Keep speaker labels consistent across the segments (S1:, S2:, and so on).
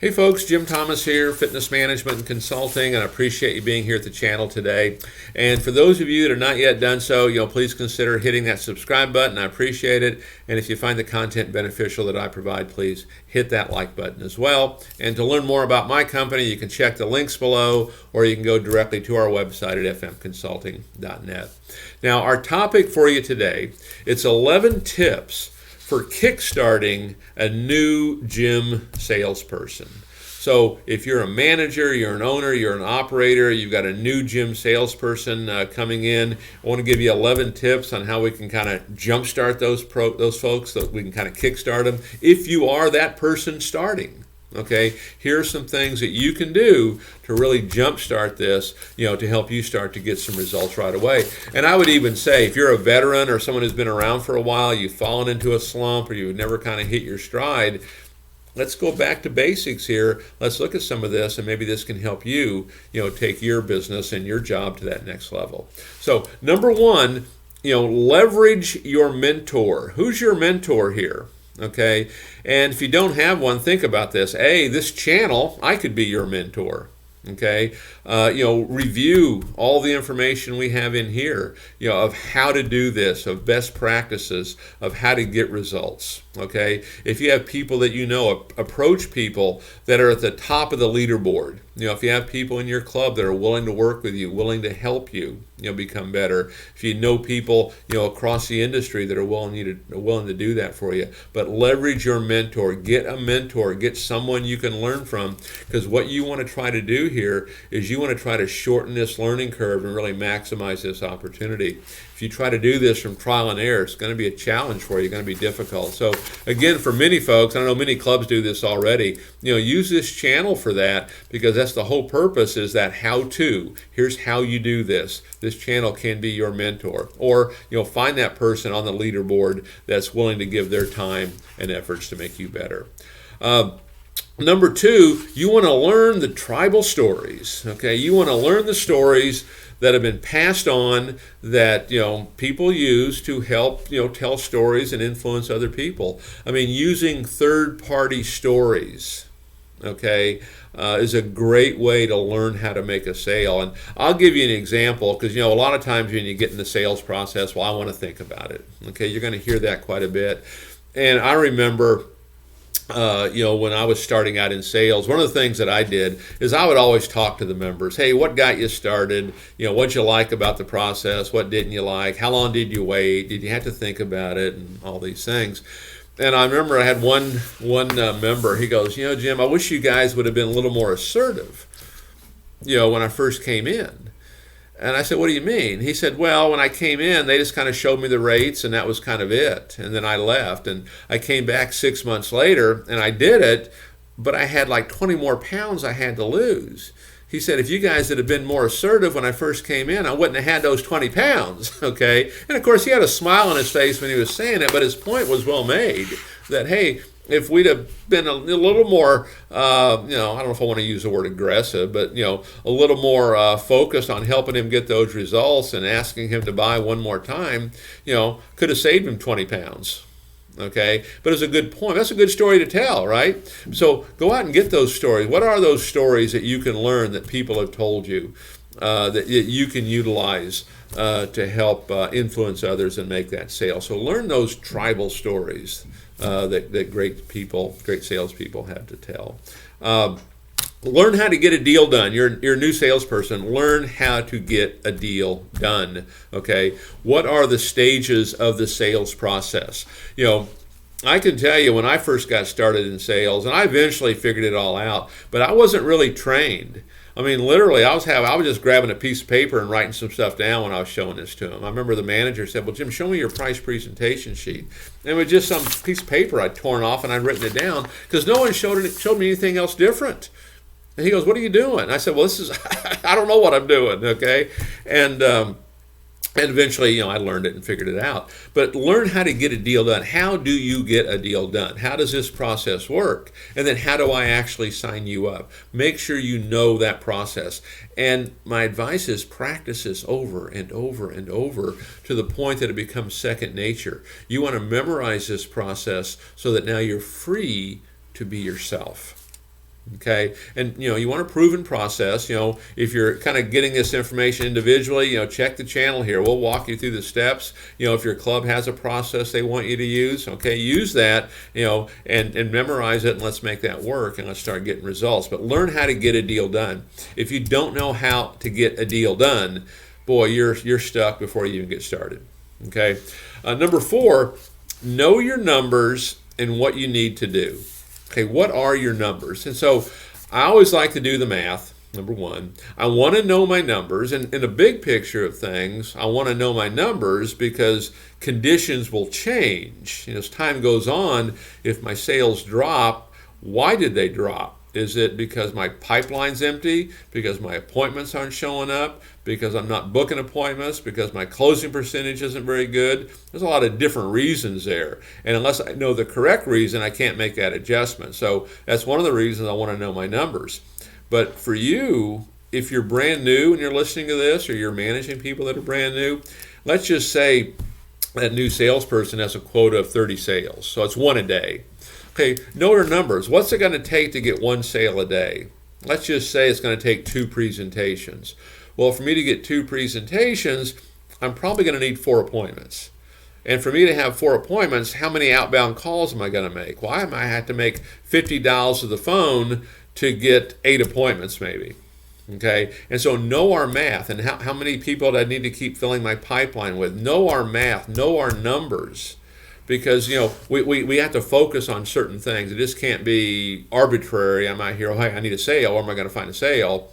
S1: Hey folks, Jim Thomas here, Fitness Management and Consulting, and I appreciate you being here at the channel today. And for those of you that are not yet done so, please consider hitting that subscribe button. I appreciate it. And if you find the content beneficial that I provide, please hit that like button as well. And to learn more about my company, you can check the links below, or you can go directly to our website at fmconsulting.net. Now, our topic for you today, it's 11 tips for kickstarting a new gym salesperson. So if you're a manager, you're an owner, you're an operator, you've got a new gym salesperson coming in, I want to give you 11 tips on how we can kind of jumpstart those folks, so that we can kind of kickstart them if you are that person starting. Okay, here are some things that you can do to really jumpstart this, to help you start to get some results right away. And I would even say, if you're a veteran or someone who's been around for a while, you've fallen into a slump or you've never kind of hit your stride, let's go back to basics here. Let's look at some of this, and maybe this can help you, take your business and your job to that next level. So, number one, leverage your mentor. Who's your mentor here? Okay, and if you don't have one, think about this. This channel, I could be your mentor. Okay, review all the information we have in here, of how to do this, of best practices, of how to get results. Okay, if you have people that approach people that are at the top of the leaderboard. If you have people in your club that are willing to work with you, willing to help you, become better. If you know people, across the industry that are willing to do that for you. But leverage your mentor. Get a mentor. Get someone you can learn from. Because what you want to try to do here is you want to try to shorten this learning curve and really maximize this opportunity. If you try to do this from trial and error, it's going to be a challenge for you. It's going to be difficult. So again, for many folks, I know many clubs do this already, use this channel for that, because that's the whole purpose, is that how-to. Here's how you do this. This channel can be your mentor. Or find that person on the leaderboard that's willing to give their time and efforts to make you better. Number two, you want to learn the tribal stories. Okay, you want to learn the stories that have been passed on, that people use to help tell stories and influence other people. I mean, using third-party stories, okay, is a great way to learn how to make a sale. And I'll give you an example, because a lot of times when you get in the sales process, I want to think about it. Okay, you're going to hear that quite a bit. And I remember, when I was starting out in sales, one of the things that I did is I would always talk to the members. Hey, what got you started? What'd you like about the process? What didn't you like? How long did you wait? Did you have to think about it? And all these things. And I remember I had one member. He goes, Jim, I wish you guys would have been a little more assertive, when I first came in. And I said, what do you mean? He said, well, when I came in, they just kind of showed me the rates, and that was kind of it. And then I left, and I came back 6 months later, and I did it, but I had like 20 more pounds I had to lose. He said, if you guys had been more assertive when I first came in, I wouldn't have had those 20 pounds, okay? And of course, he had a smile on his face when he was saying it, but his point was well made, that, hey, if we'd have been a little more, I don't know if I want to use the word aggressive, but, a little more focused on helping him get those results and asking him to buy one more time, could have saved him 20 pounds. Okay, but it's a good point. That's a good story to tell, right? So go out and get those stories. What are those stories that you can learn that people have told you that you can utilize to help influence others and make that sale? So learn those tribal stories that great salespeople have to tell. Learn how to get a deal done. You're a new salesperson. Learn how to get a deal done. Okay, what are the stages of the sales process? I can tell you when I first got started in sales, and I eventually figured it all out, but I wasn't really trained. I mean, literally, I was just grabbing a piece of paper and writing some stuff down when I was showing this to him. I remember the manager said, well, Jim, show me your price presentation sheet. And it was just some piece of paper I'd torn off and I'd written it down, because no one showed me anything else different. And he goes, what are you doing? And I said, well, this is, I don't know what I'm doing, okay? And eventually, I learned it and figured it out. But learn how to get a deal done. How do you get a deal done? How does this process work? And then how do I actually sign you up? Make sure you know that process. And my advice is practice this over and over and over to the point that it becomes second nature. You want to memorize this process so that now you're free to be yourself. Okay, and you want a proven process. If you're kind of getting this information individually, check the channel here. We'll walk you through the steps. If your club has a process they want you to use, okay, use that. And memorize it, and let's make that work, and let's start getting results. But learn how to get a deal done. If you don't know how to get a deal done, boy, you're stuck before you even get started. Okay, number 4, know your numbers and what you need to do. Okay, what are your numbers? And so I always like to do the math. Number 1, I want to know my numbers. And in the big picture of things, I want to know my numbers because conditions will change. As time goes on, if my sales drop, why did they drop? Is it because my pipeline's empty? Because my appointments aren't showing up? Because I'm not booking appointments? Because my closing percentage isn't very good? There's a lot of different reasons there. And unless I know the correct reason, I can't make that adjustment. So that's one of the reasons I want to know my numbers. But for you, if you're brand new and you're listening to this, or you're managing people that are brand new, let's just say that new salesperson has a quota of 30 sales. So it's 1 a day. Okay, know your numbers. What's it going to take to get 1 sale a day? Let's just say it's going to take 2 presentations. Well, for me to get 2 presentations, I'm probably going to need 4 appointments. And for me to have 4 appointments, how many outbound calls am I going to make? Well, I might have to make 50 dials to the phone to get 8 appointments maybe. Okay, and so know our math, and how many people do I need to keep filling my pipeline with? Know our math, know our numbers. Because we have to focus on certain things. It just can't be arbitrary. I'm out here, hey, I need a sale. Where am I going to find a sale?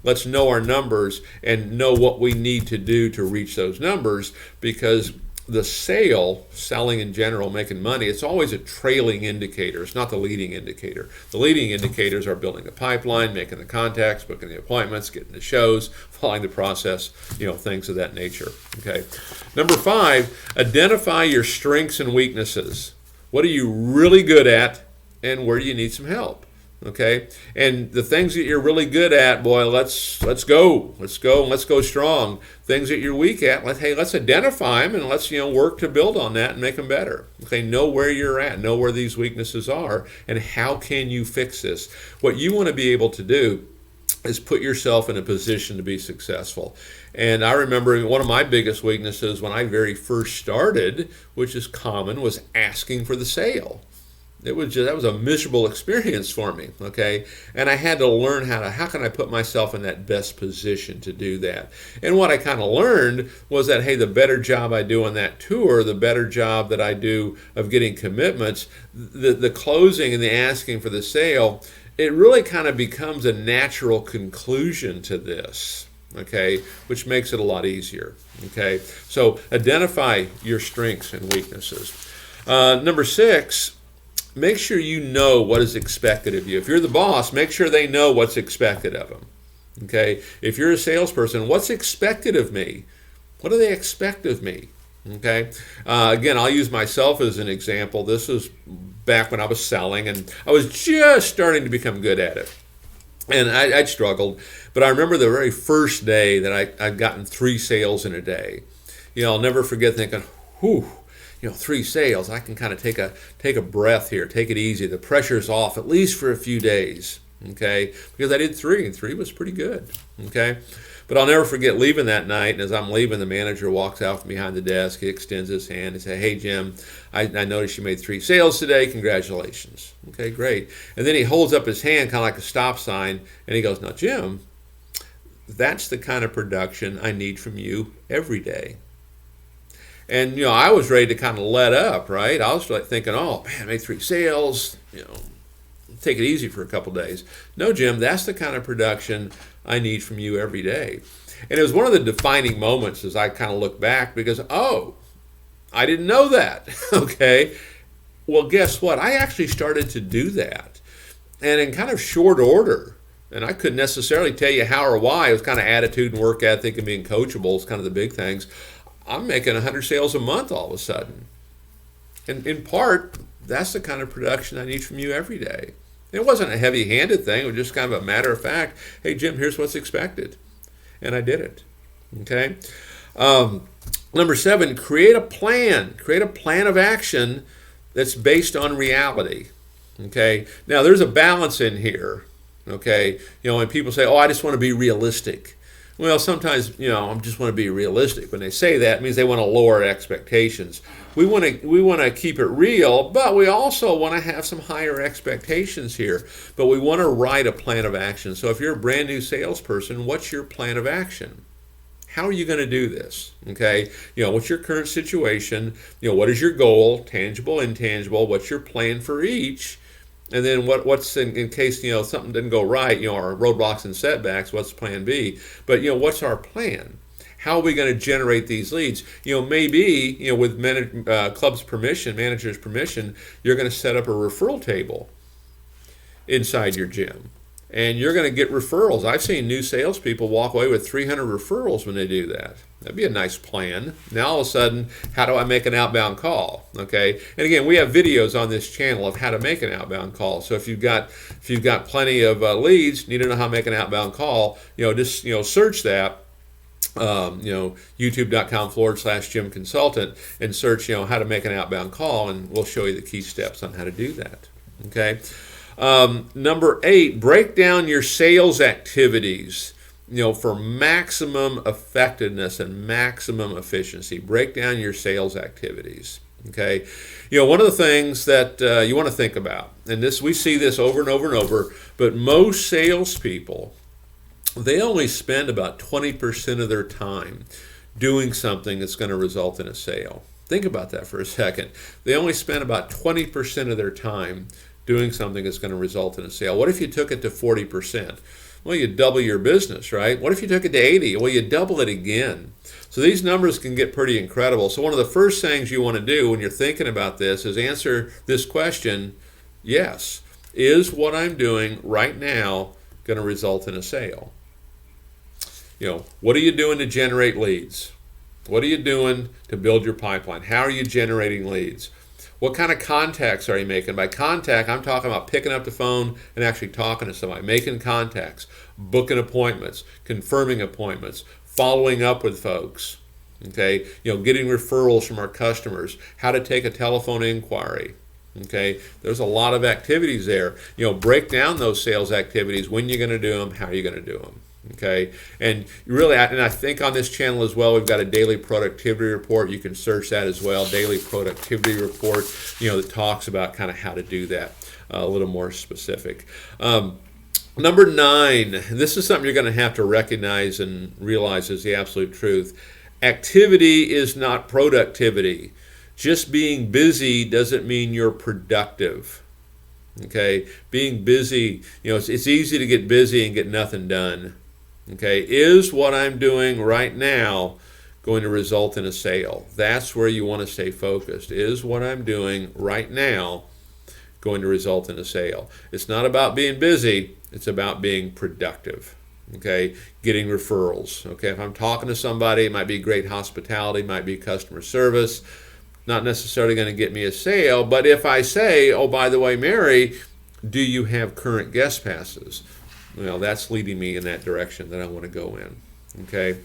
S1: Let's know our numbers and know what we need to do to reach those numbers. Because the selling in general, making money, it's always a trailing indicator. It's not the leading indicator. The leading indicators are building the pipeline, making the contacts, booking the appointments, getting the shows, following the process, things of that nature. Okay. Number 5, identify your strengths and weaknesses. What are you really good at, and where do you need some help? Okay, and the things that you're really good at, boy, let's go, and let's go strong. Things that you're weak at, let's identify them, and let's work to build on that and make them better. Okay, know where you're at, know where these weaknesses are, and how can you fix this. What you want to be able to do is put yourself in a position to be successful. And I remember one of my biggest weaknesses when I very first started, which is common, was asking for the sale. That was a miserable experience for me, okay? And I had to learn how can I put myself in that best position to do that? And what I kind of learned was that, hey, the better job I do on that tour, the better job that I do of getting commitments, the closing and the asking for the sale, it really kind of becomes a natural conclusion to this, okay? Which makes it a lot easier, okay? So identify your strengths and weaknesses. Number 6, make sure you know what is expected of you. If you're the boss, make sure they know what's expected of them. Okay? If you're a salesperson, what's expected of me? What do they expect of me? Okay? Again, I'll use myself as an example. This was back when I was selling, and I was just starting to become good at it. And I'd struggled. But I remember the very first day that I'd gotten 3 sales in a day. I'll never forget thinking, whew, 3 sales, I can kind of take a breath here, take it easy. The pressure's off, at least for a few days, okay? Because I did 3, and 3 was pretty good, okay? But I'll never forget leaving that night, and as I'm leaving, the manager walks out from behind the desk. He extends his hand and says, hey, Jim, I noticed you made 3 sales today. Congratulations. Okay, great. And then he holds up his hand kind of like a stop sign, and he goes, now, Jim, that's the kind of production I need from you every day. And, I was ready to kind of let up, right? I was like thinking, oh, man, I made 3 sales, take it easy for a couple days. No, Jim, that's the kind of production I need from you every day. And it was one of the defining moments as I kind of look back because, oh, I didn't know that, okay? Well, guess what? I actually started to do that. And in kind of short order, and I couldn't necessarily tell you how or why. It was kind of attitude and work ethic and being coachable is kind of the big things. I'm making 100 sales a month all of a sudden. And in part, that's the kind of production I need from you every day. It wasn't a heavy-handed thing. It was just kind of a matter of fact. Hey, Jim, here's what's expected. And I did it. Okay? Number 7, create a plan. Create a plan of action that's based on reality. Okay, now there's a balance in here. Okay, when people say, "Oh, I just want to be realistic," well, sometimes I just want to be realistic. When they say that, it means they want to lower expectations. We want to keep it real, but we also want to have some higher expectations here. But we want to write a plan of action. So if you're a brand new salesperson, what's your plan of action? How are you going to do this? Okay, what's your current situation? What is your goal, tangible, intangible? What's your plan for each? And then what's in case something didn't go right, our roadblocks and setbacks, what's plan B? But what's our plan? How are we going to generate these leads? Maybe with club's permission, manager's permission, you're going to set up a referral table inside your gym. And you're going to get referrals. I've seen new salespeople walk away with 300 referrals when they do that. That'd be a nice plan. Now all of a sudden, how do I make an outbound call? Okay. And again, we have videos on this channel of how to make an outbound call. So if you've got plenty of leads, need to know how to make an outbound call. Just search that. YouTube.com/Jim Consultant and search how to make an outbound call, and we'll show you the key steps on how to do that. Okay. Number 8, break down your sales activities, for maximum effectiveness and maximum efficiency. Break down your sales activities. Okay. One of the things that you want to think about, and we see this over and over and over, but most salespeople, they only spend about 20% of their time doing something that's going to result in a sale. Think about that for a second. They only spend about 20% of their time doing something that's going to result in a sale. What if you took it to 40%? Well, you double your business, right? What if you took it to 80? Well, you double it again. So these numbers can get pretty incredible. So one of the first things you want to do when you're thinking about this is answer this question: yes, is what I'm doing right now going to result in a sale? What are you doing to generate leads? What are you doing to build your pipeline? How are you generating leads? What kind of contacts are you making? By contact, I'm talking about picking up the phone and actually talking to somebody, making contacts, booking appointments, confirming appointments, following up with folks, okay? Getting referrals from our customers, how to take a telephone inquiry, okay? There's a lot of activities there. Break down those sales activities. When you're going to do them, how are you going to do them? Okay, and really, I think on this channel as well, we've got a daily productivity report. You can search that as well, daily productivity report, that talks about kind of how to do that a little more specific. Number 9, this is something you're going to have to recognize and realize is the absolute truth. Activity is not productivity. Just being busy doesn't mean you're productive. Okay, being busy, it's easy to get busy and get nothing done. Okay, is what I'm doing right now going to result in a sale? That's where you want to stay focused. Is what I'm doing right now going to result in a sale? It's not about being busy, it's about being productive. Okay, getting referrals. Okay, if I'm talking to somebody, it might be great hospitality, it might be customer service, not necessarily going to get me a sale, but if I say, oh, by the way, Mary, do you have current guest passes? Well, that's leading me in that direction that I want to go in. Okay.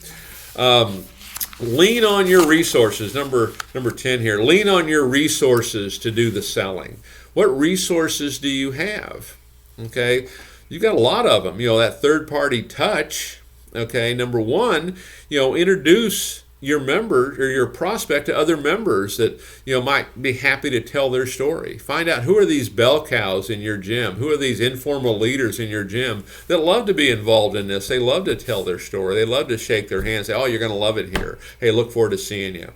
S1: Lean on your resources. Number 10 here. Lean on your resources to do the selling. What resources do you have? Okay. You've got a lot of them. That third-party touch. Okay. Number 1, introduce your member or your prospect to other members that might be happy to tell their story. Find out, who are these bell cows in your gym? Who are these informal leaders in your gym that love to be involved in this? They love to tell their story. They love to shake their hands, say, oh, you're going to love it here. Hey, look forward to seeing you.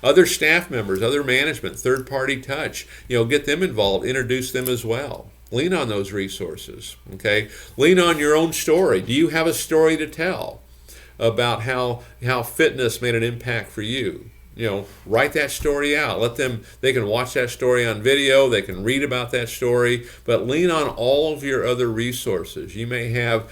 S1: Other staff members, other management, third-party touch, get them involved, introduce them as well. Lean on those resources. Okay, lean on your own story. Do you have a story to tell about how fitness made an impact for you? Write that story out. They can watch that story on video, they can read about that story, but lean on all of your other resources. You may have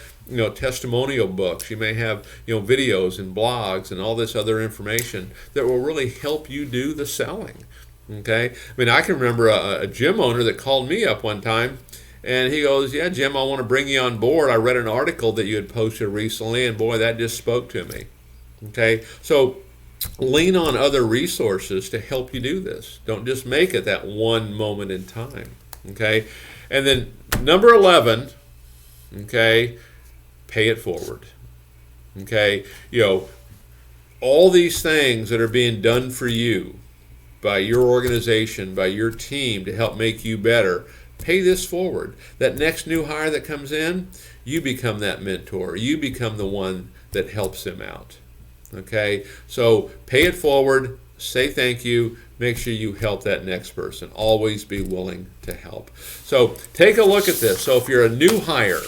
S1: testimonial books, you may have videos and blogs and all this other information that will really help you do the selling. Okay, I can remember a gym owner that called me up one time. And he goes, yeah, Jim, I want to bring you on board. I read an article that you had posted recently, and boy, that just spoke to me. Okay, so lean on other resources to help you do this. Don't just make it that one moment in time. Okay, And then number 11, okay, pay it forward. Okay, all these things that are being done for you by your organization, by your team to help make you better, pay this forward. That next new hire that comes in, you become that mentor. You become the one that helps them out. Okay, so pay it forward, say thank you, make sure you help that next person. Always be willing to help. So take a look at this. So if you're a new hire,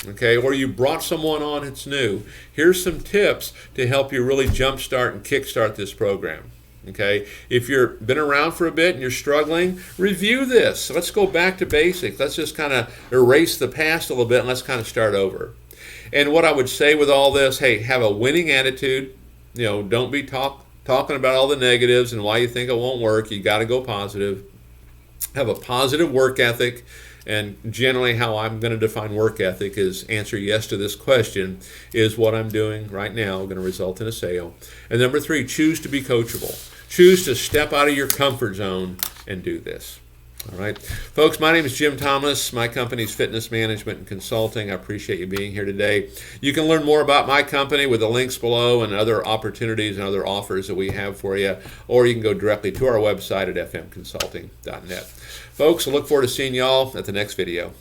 S1: okay, or you brought someone on that's new, here's some tips to help you really jumpstart and kickstart this program. Okay, if you've been around for a bit and you're struggling, review this. Let's go back to basics. Let's just kind of erase the past a little bit and let's kind of start over. And what I would say with all this, hey, have a winning attitude. Don't be talking about all the negatives and why you think it won't work. You got to go positive. Have a positive work ethic. And generally how I'm going to define work ethic is answer yes to this question: is what I'm doing right now going to result in a sale? And number 3, choose to be coachable. Choose to step out of your comfort zone and do this. All right, folks, my name is Jim Thomas. My company is Fitness Management and Consulting. I appreciate you being here today. You can learn more about my company with the links below and other opportunities and other offers that we have for you, or you can go directly to our website at fmconsulting.net. Folks, I look forward to seeing y'all at the next video.